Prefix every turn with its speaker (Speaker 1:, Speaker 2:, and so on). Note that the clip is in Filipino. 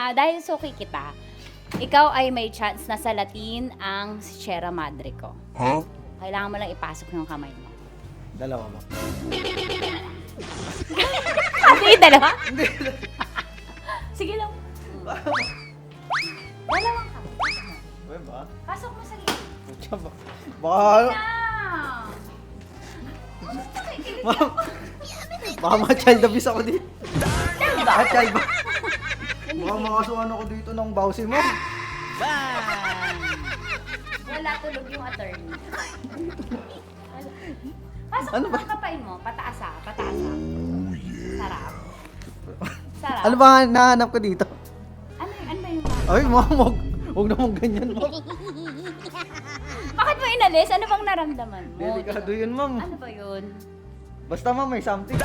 Speaker 1: Dahil suki kita, ikaw ay may chance na salatin ang Sierra Madre ko.
Speaker 2: Huh?
Speaker 1: Kailangan mo lang ipasok yung kamay mo.
Speaker 3: Dalawa mo.
Speaker 1: Hindi, dalawa?
Speaker 3: Hindi.
Speaker 1: Sige lang. Dalawang kamay.
Speaker 3: Pwede ba?
Speaker 1: Pasok mo sa gilid.
Speaker 3: Pucha ba? Baka,
Speaker 1: Na!
Speaker 3: baka ma-child abuse ako dito. Baka child ba? Baka makasuhan ako dito ng bawsi mo.
Speaker 1: Wala, tulog yung attorney. Pasok
Speaker 3: Ano
Speaker 1: mo
Speaker 3: ba?
Speaker 1: ang kapay mo. Pataas ah, pataas ah. Sarap. Sarap.
Speaker 3: Ano ba nahanap ko dito?
Speaker 1: Ano ba yung
Speaker 3: Ay, ma'am, huwag naman ganyan, ma'am.
Speaker 1: Bakit mo inalis? Ano bang naramdaman mo?
Speaker 3: Delikado yun, ma'am.
Speaker 1: Ano ba yun?
Speaker 3: Basta, ma'am, may something.